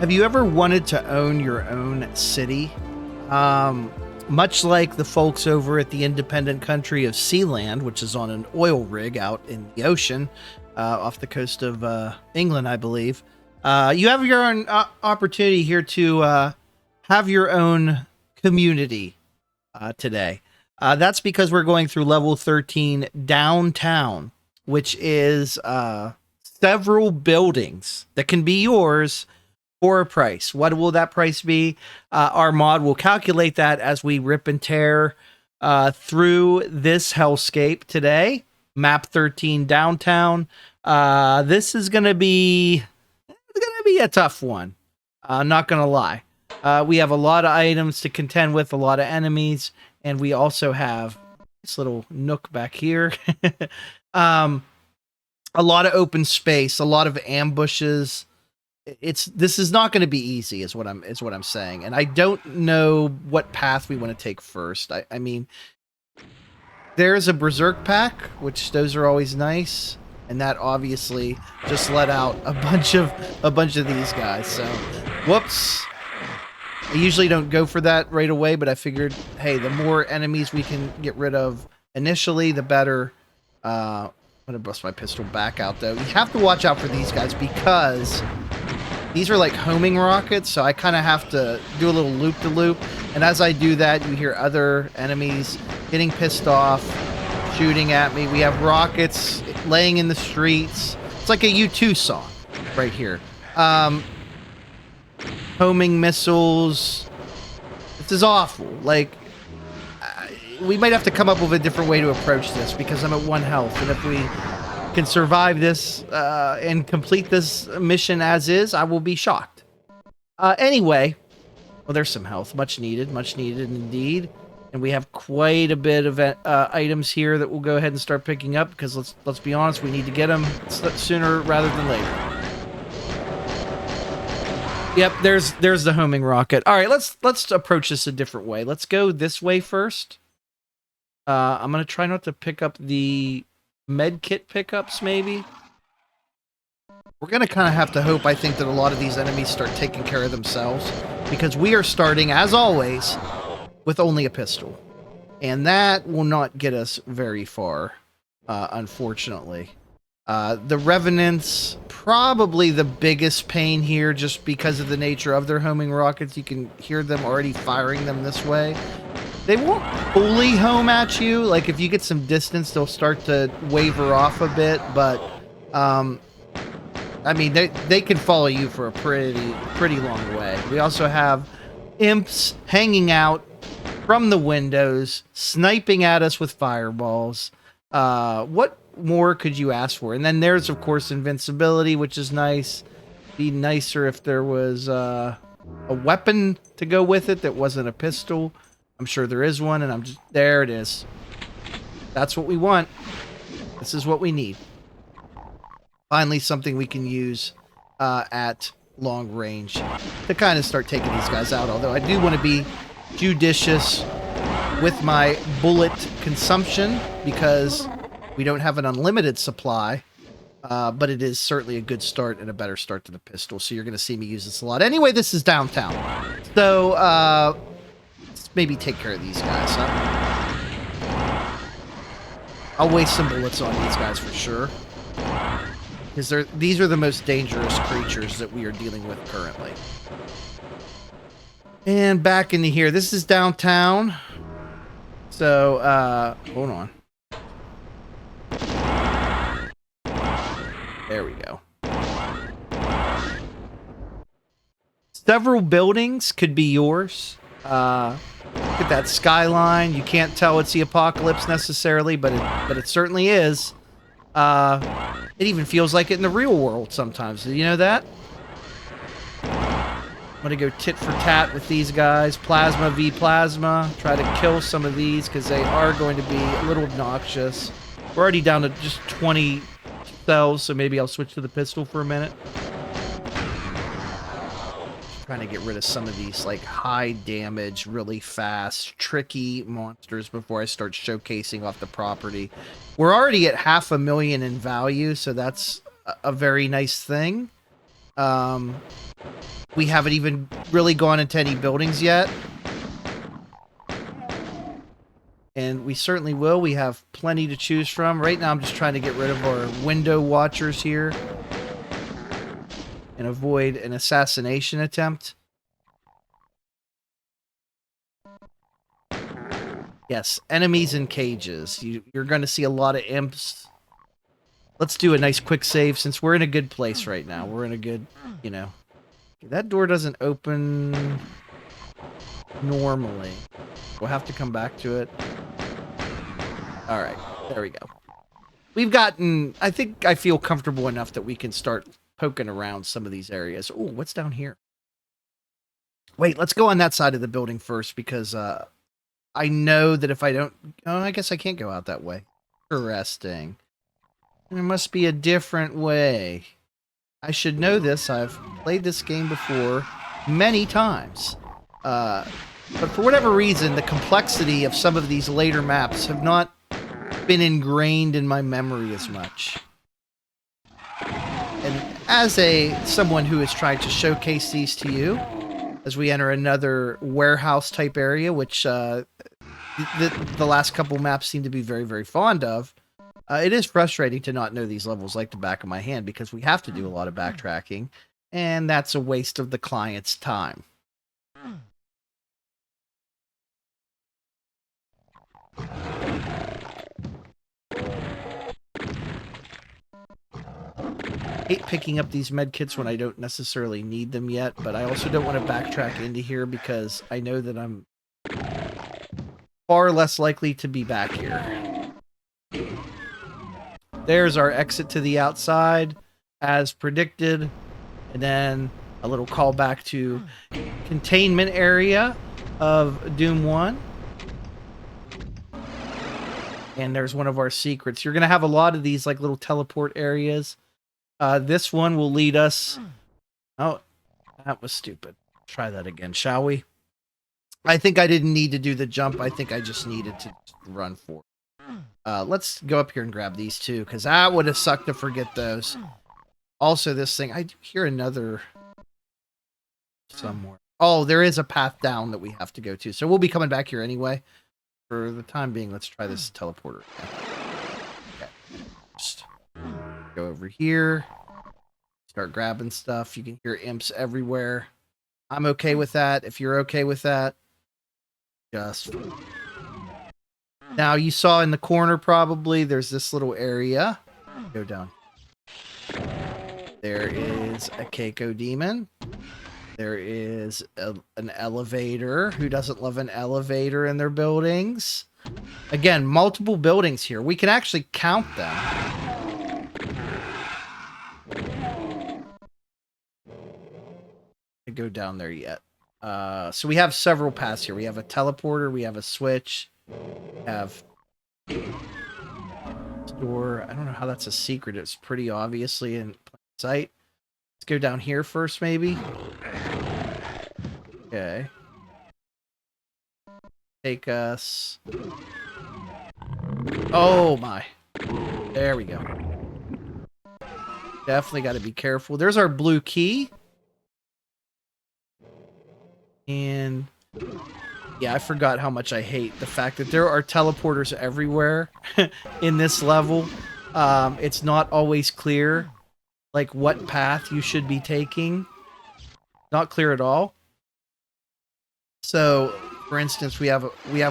Have you ever wanted to own your own city? Much like the folks over at the independent country of Sealand, which is on an oil rig out in the ocean off the coast of England, I believe. You have your own opportunity here to have your own community today. That's because we're going through level 13 downtown, which is several buildings that can be yours for a price. What will that price be? Our mod will calculate that as we rip and tear through this hellscape today. MAP13 downtown. This is gonna be a tough one. Not gonna lie. We have a lot of items to contend with, a lot of enemies, and we also have this little nook back here. A lot of open space, a lot of ambushes. This is not going to be easy, is what I'm saying, and I don't know what path we want to take first. I mean, there's a berserk pack, which those are always nice, and that obviously just let out a bunch of these guys. So, whoops. I usually don't go for that right away, but I figured, hey, the more enemies we can get rid of initially, the better. I'm gonna bust my pistol back out though. You have to watch out for these guys because these are like homing rockets, so I kind of have to do a little loop-de-loop. And as I do that, you hear other enemies getting pissed off, shooting at me. We have rockets laying in the streets. It's like a U2 song right here. Homing missiles. This is awful. Like, we might have to come up with a different way to approach this because I'm at 1 health. And if we can survive this and complete this mission as is, I will be shocked. Anyway, well, there's some health, much needed indeed, and we have quite a bit of items here that we'll go ahead and start picking up because let's be honest, we need to get them sooner rather than later. Yep, there's the homing rocket. All right, let's approach this a different way. Let's go this way first. I'm gonna try not to pick up the med kit pickups, maybe. We're gonna kind of have to hope, I think, that a lot of these enemies start taking care of themselves because we are starting, as always, with only a pistol, and that will not get us very far, unfortunately. The Revenants, probably the biggest pain here just because of the nature of their homing rockets. You can hear them already firing them this way. They won't fully home at you. Like, if you get some distance, they'll start to waver off a bit, but, I mean, they can follow you for a pretty long way. We also have imps hanging out from the windows, sniping at us with fireballs. What more could you ask for? And then there's, of course, invincibility, which is nice. Be nicer if there was a weapon to go with it that wasn't a pistol. I'm sure there is one, and there it is. That's what we want. This is what we need. Finally, something we can use at long range to kind of start taking these guys out. Although I do want to be judicious with my bullet consumption because we don't have an unlimited supply. But it is certainly a good start and a better start to the pistol. So you're going to see me use this a lot. Anyway, this is downtown. So, maybe take care of these guys, huh? I'll waste some bullets on these guys for sure. Because these are the most dangerous creatures that we are dealing with currently. And back into here. This is downtown. So, hold on. There we go. Several buildings could be yours. Look at that skyline. You can't tell it's the apocalypse necessarily, but it certainly is. It even feels like it in the real world sometimes. Did you know that? I'm gonna go tit for tat with these guys. Plasma v plasma. Try to kill some of these because they are going to be a little obnoxious. We're already down to just 20 cells, so maybe I'll switch to the pistol for a minute. Trying to get rid of some of these like high damage, really fast, tricky monsters before I start showcasing off the property. We're already at 500,000 in value, so that's a very nice thing. We haven't even really gone into any buildings yet. And we certainly will. We have plenty to choose from. Right now I'm just trying to get rid of our window watchers here and avoid an assassination attempt. Yes, enemies in cages. You're going to see a lot of imps. Let's do a nice quick save since we're in a good place right now. We're in a good, you know. That door doesn't open normally. We'll have to come back to it. All right, there we go. We've gotten, I think I feel comfortable enough that we can start poking around some of these areas. Oh, what's down here? Wait, let's go on that side of the building first because I know that if I don't... Oh, I guess I can't go out that way. Interesting. There must be a different way. I should know this. I've played this game before many times. But for whatever reason, the complexity of some of these later maps have not been ingrained in my memory as much. And as someone who is trying to showcase these to you, as we enter another warehouse type area, which the last couple maps seem to be very, very fond of, it is frustrating to not know these levels like the back of my hand because we have to do a lot of backtracking, and that's a waste of the client's time. I hate picking up these med kits when I don't necessarily need them yet, but I also don't want to backtrack into here because I know that I'm far less likely to be back here. There's our exit to the outside, as predicted, and then a little callback to containment area of Doom 1. And there's one of our secrets. You're going to have a lot of these like little teleport areas. This one will lead us... Oh, that was stupid. Try that again, shall we? I think I didn't need to do the jump. I think I just needed to run for it. Let's go up here and grab these two, because that would have sucked to forget those. Also, this thing... I hear another... somewhere. Oh, there is a path down that we have to go to. So we'll be coming back here anyway. For the time being, let's try this teleporter again. Okay. Just go over here. Start grabbing stuff. You can hear imps everywhere. I'm okay with that. If you're okay with that, just... Now, you saw in the corner probably, there's this little area. Go down. There is a Keiko demon. There is an elevator. Who doesn't love an elevator in their buildings? Again, multiple buildings here. We can actually count them. I go down there yet. So we have several paths here. We have a teleporter. We have a switch. We have door. I don't know how that's a secret. It's pretty obviously in plain sight. Let's go down here first, maybe. Okay. Take us... Oh, my. There we go. Definitely got to be careful. There's our blue key. And... yeah, I forgot how much I hate the fact that there are teleporters everywhere in this level. It's not always clear, like, what path you should be taking. Not clear at all. So, for instance, we have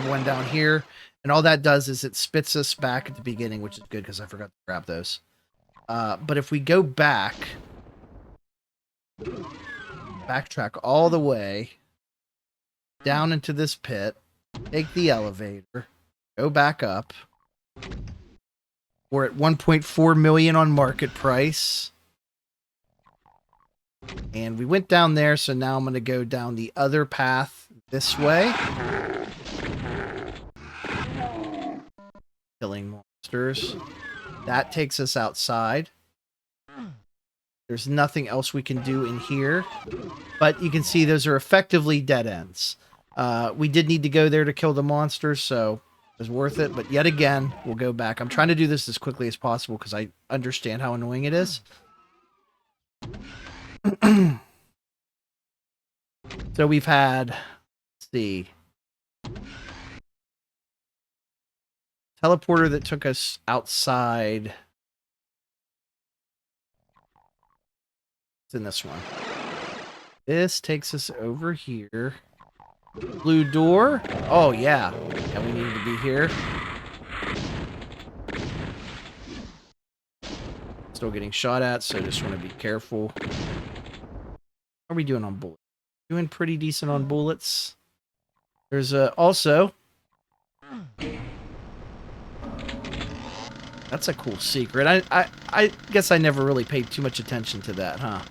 one down here, and all that does is it spits us back at the beginning, which is good because I forgot to grab those. But if we go back, backtrack all the way down into this pit, take the elevator, go back up. We're at 1.4 million on market price. And we went down there, so now I'm going to go down the other path this way. Killing monsters. That takes us outside. There's nothing else we can do in here. But you can see those are effectively dead ends. We did need to go there to kill the monsters, so it was worth it. But yet again, we'll go back. I'm trying to do this as quickly as possible because I understand how annoying it is. So we've had, let's see, teleporter that took us outside. It's in this one. This takes us over here. Blue door. Oh, yeah. Yeah, we need to be here. Still getting shot at, so just want to be careful. How are we doing on bullets? Doing pretty decent on bullets. There's also... That's a cool secret. I guess I never really paid too much attention to that, huh?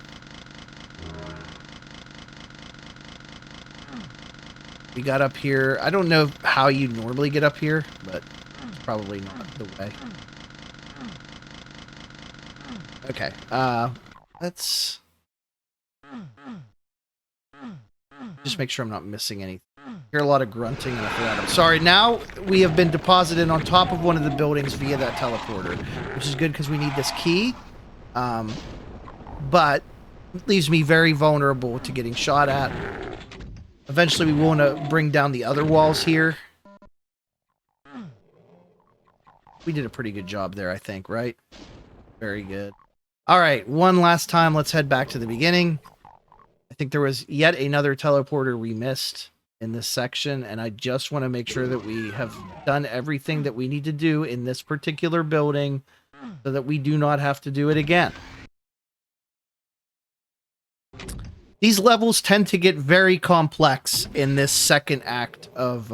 We got up here. I don't know how you normally get up here, but it's probably not the way. Okay, let's just make sure I'm not missing anything. Hear a lot of grunting and I forgot. I'm sorry. Now we have been deposited on top of one of the buildings via that teleporter, which is good because we need this key. But it leaves me very vulnerable to getting shot at. Eventually we want to bring down the other walls here. We did a pretty good job there, I think, right? Very good. All right, one last time. Let's head back to the beginning. I think there was yet another teleporter we missed in this section, and I just want to make sure that we have done everything that we need to do in this particular building so that we do not have to do it again. These levels tend to get very complex in this second act of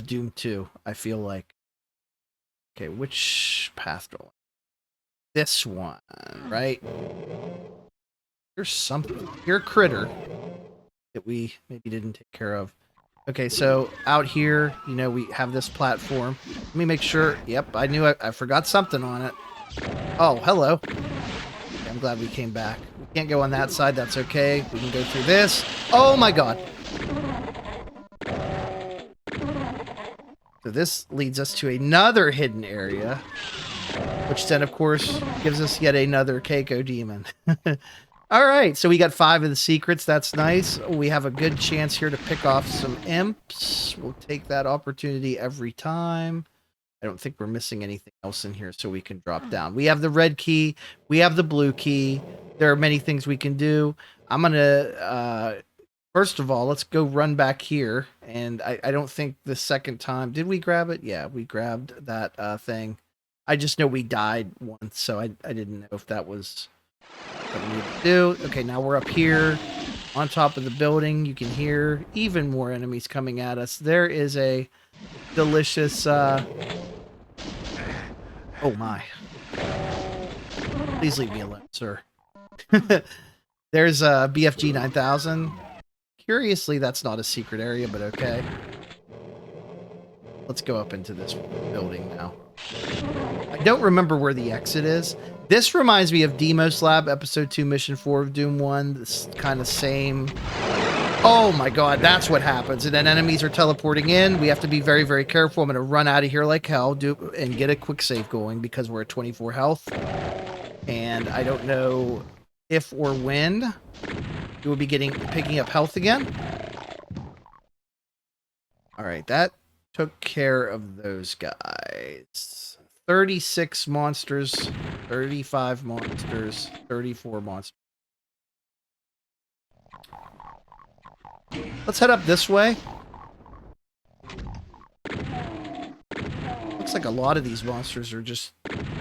Doom 2, I feel like. Okay, which path do I want? This one, right? Here's something. Here, critter that we maybe didn't take care of. Okay, so out here, you know, we have this platform. Let me make sure. Yep, I knew I forgot something on it. Oh, hello. Okay, I'm glad we came back. We can't go on that side. That's okay. We can go through this. Oh, my God. So this leads us to another hidden area, which then, of course, gives us yet another Keiko demon. All right, so we got 5 of the secrets. That's nice. We have a good chance here to pick off some imps. We'll take that opportunity every time. I don't think we're missing anything else in here, so we can drop down. We have the red key. We have the blue key. There are many things we can do. I'm going to... First of all, let's go run back here. And I don't think the second time... Did we grab it? Yeah, we grabbed that thing. I just know we died once, so I didn't know if that was what we need to do. Okay, now we're up here on top of the building. You can hear even more enemies coming at us. There is a delicious... Oh, my. Please leave me alone, sir. There's a BFG 9000. Curiously, that's not a secret area, but okay. Let's go up into this building now. I don't remember where the exit is. This reminds me of Demos Lab, Episode 2, Mission 4 of Doom 1. This kind of same... Oh my God, that's what happens. And then enemies are teleporting in. We have to be very, very careful. I'm going to run out of here like hell and get a quick save going because we're at 24 health. And I don't know if or when we will be picking up health again. All right, that took care of those guys. 36 monsters, 35 monsters, 34 monsters. Let's head up this way. Looks like a lot of these monsters are just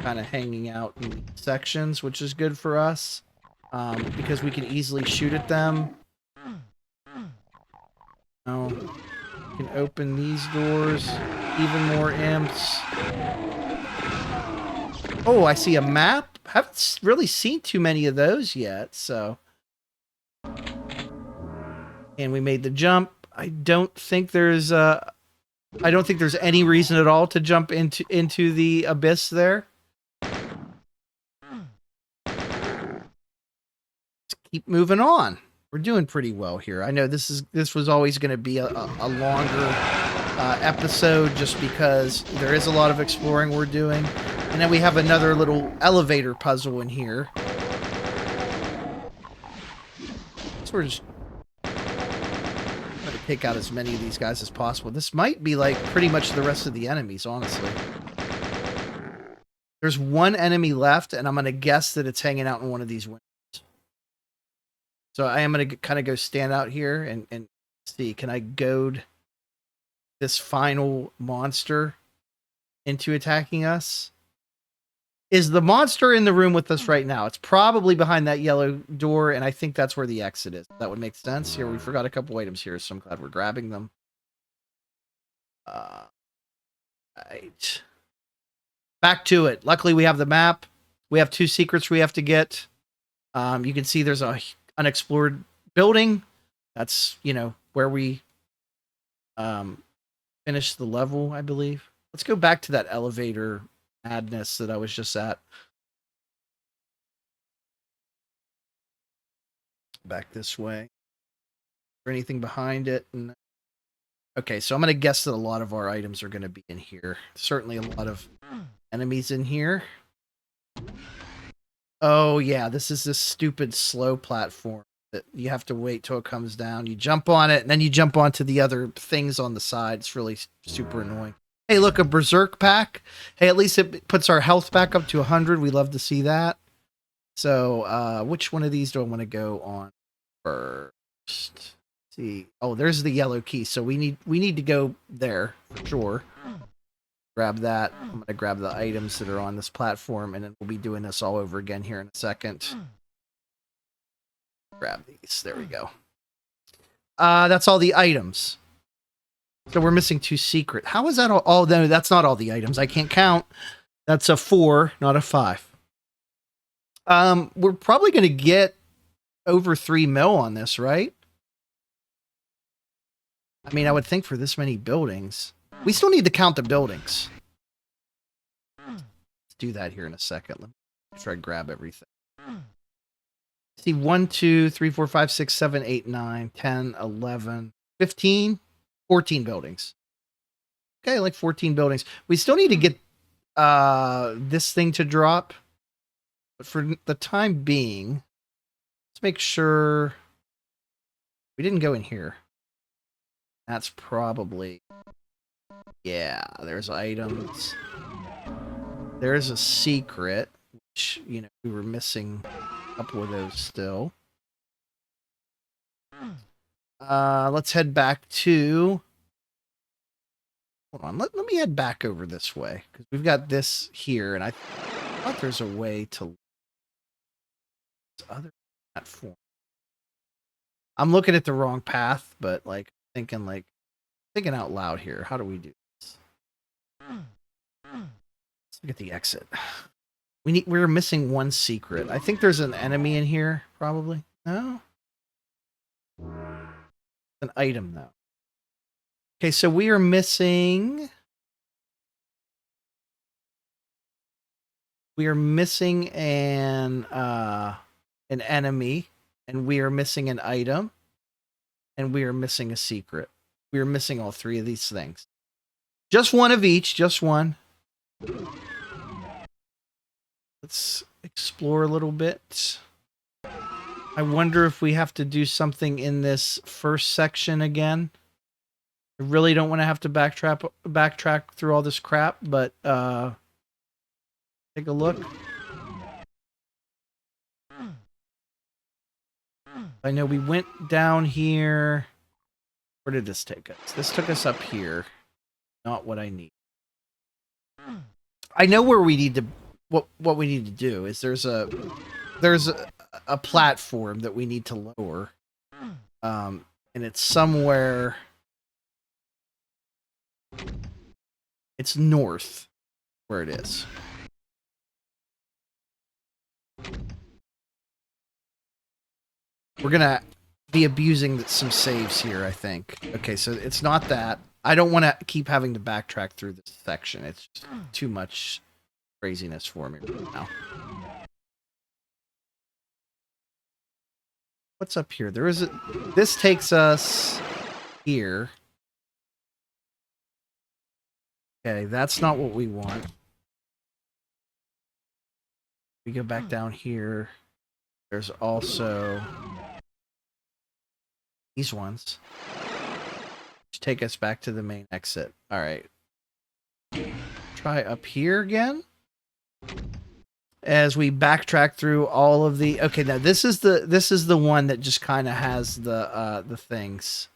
kind of hanging out in sections, which is good for us because we can easily shoot at them. Oh, we can open these doors. Even more imps. Oh, I see a map. Haven't really seen too many of those yet, so. And we made the jump. I don't think there's any reason at all to jump into the abyss there. Let's keep moving on. We're doing pretty well here. I know this was always going to be a longer episode just because there is a lot of exploring we're doing. And then we have another little elevator puzzle in here. we're just going to take out as many of these guys as possible. This might be like pretty much the rest of the enemies, honestly. There's one enemy left, and I'm going to guess that it's hanging out in one of these windows. So I am going to kind of go stand out here and see, can I goad this final monster into attacking us? Is the monster in the room with us right now? It's probably behind that yellow door, and I think that's where the exit is. That would make sense. Here, we forgot a couple items here, so I'm glad we're grabbing them. Right. Back to it. Luckily, we have the map. We have 2 secrets we have to get. You can see there's a unexplored building. That's, you know, where we finished the level, I believe. Let's go back to that elevator madness that I was just at. Back this way. Or anything behind it? No. Okay, so I'm going to guess that a lot of our items are going to be in here. Certainly a lot of enemies in here. Oh, yeah, this is this stupid slow platform that you have to wait till it comes down. You jump on it, and then you jump onto the other things on the side. It's really super annoying. Hey, look, a berserk pack. Hey, at least it puts our health back up to 100. We love to see that. So, which one of these do I want to go on first? Let's see. Oh, there's the yellow key. So we need to go there for sure. Grab that. I'm going to grab the items that are on this platform, and then we'll be doing this all over again here in a second. Grab these. There we go. That's all the items. So we're missing 2 secret. How is that all? Oh, no, that's not all the items. I can't count. That's a 4, not a 5. We're probably going to get over 3 mil on this, right? I mean, I would think for this many buildings. We still need to count the buildings. Let's do that here in a second. Let me try to grab everything. See, 1, 2, 3, 4, 5, 6, 7, 8, 9, 10, 11, 15, 14 buildings. Okay, like 14 buildings. We still need to get this thing to drop. But for the time being, let's make sure we didn't go in here. That's probably... Yeah, there's items. There's a secret, which, you know, we were missing a couple of those still. Let's head back to... Hold on, let me head back over this way, because we've got this here, and I thought there's a way to... Other platform. I'm looking at the wrong path, but, like, thinking out loud here. How do we do this? Let's look at the exit. We're missing 1 secret. I think there's an enemy in here, probably. No? An item, though. Okay, so we are missing... We are missing an enemy, and we are missing an item, and we are missing a secret. We are missing all 3 of these things. Just 1 of each, just 1. Let's explore a little bit. I wonder if we have to do something in this first section again. I really don't want to have to backtrack through all this crap, but take a look. I know we went down here. Where did this take us? This took us up here. Not what I need. I know where we need to... What we need to do is there's a platform that we need to lower. And it's somewhere... It's north where it is. We're gonna be abusing some saves here, I think. Okay, so it's not that. I don't want to keep having to backtrack through this section. It's just too much craziness for me right now. What's up here? There is a... This takes us here. Okay, that's not what we want. We go back down here. There's also... These ones. Take us back to the main exit. All right. Try up here again. As we backtrack through all of the. Okay, now this is the one that just kind of has the things,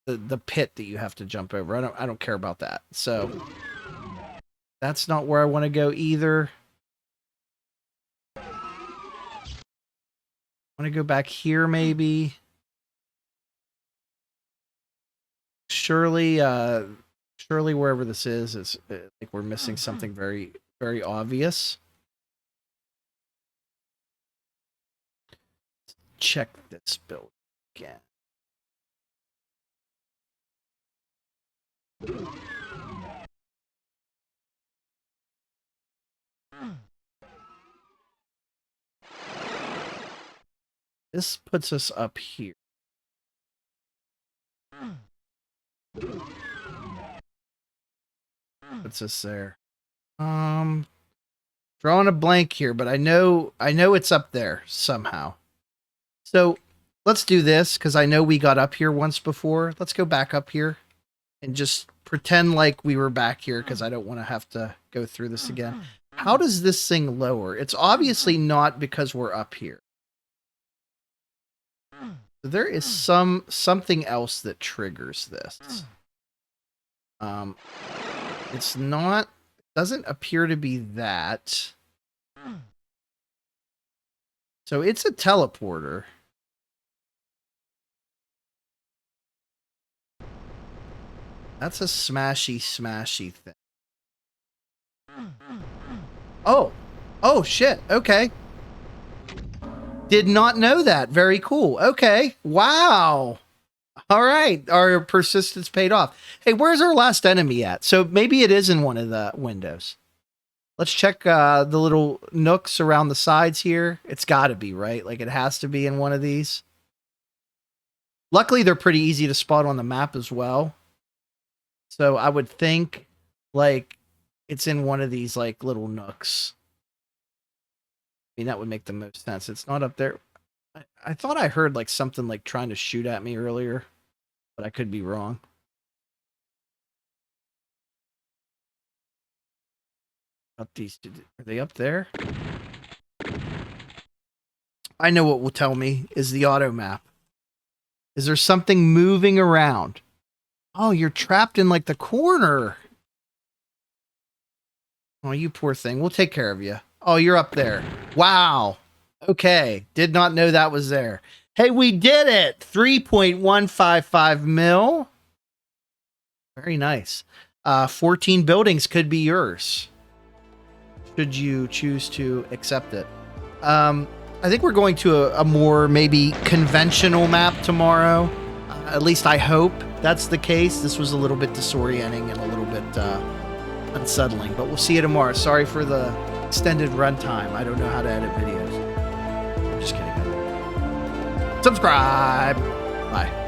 the pit that you have to jump over. I don't care about that. So that's not where I want to go either. I want to go back here maybe. Surely wherever this is, it's like we're missing something very, very obvious. Check this build again. This puts us up here. Puts us there. Drawing a blank here, but I know it's up there somehow. So let's do this because I know we got up here once before. Let's go back up here and just pretend like we were back here because I don't want to have to go through this again. How does this thing lower? It's obviously not because we're up here. There is something else that triggers this. It's not, doesn't appear to be that. So it's a teleporter. That's a smashy thing. Oh shit. Okay. Did not know that. Very cool. Okay. Wow. All right. Our persistence paid off. Hey, where's our last enemy at? So maybe it is in one of the windows. Let's check the little nooks around the sides here. It's got to be, right? Like it has to be in one of these. Luckily, they're pretty easy to spot on the map as well. So I would think like it's in one of these like little nooks. I mean, that would make the most sense. It's not up there. I thought I heard like something like trying to shoot at me earlier, but I could be wrong. Up these two, are they up there? I know what will tell me is the auto map. Is there something moving around? Oh, you're trapped in like the corner. Oh, you poor thing. We'll take care of you. Oh, you're up there. Wow. Okay. Did not know that was there. Hey, we did it. 3.155 mil. Very nice. 14 buildings could be yours. Should you choose to accept it. I think we're going to a more maybe conventional map tomorrow. At least I hope that's the case. This was a little bit disorienting and a little bit unsettling, but we'll see you tomorrow. Sorry for the extended runtime. I don't know how to edit videos. Just kidding. Subscribe. Bye.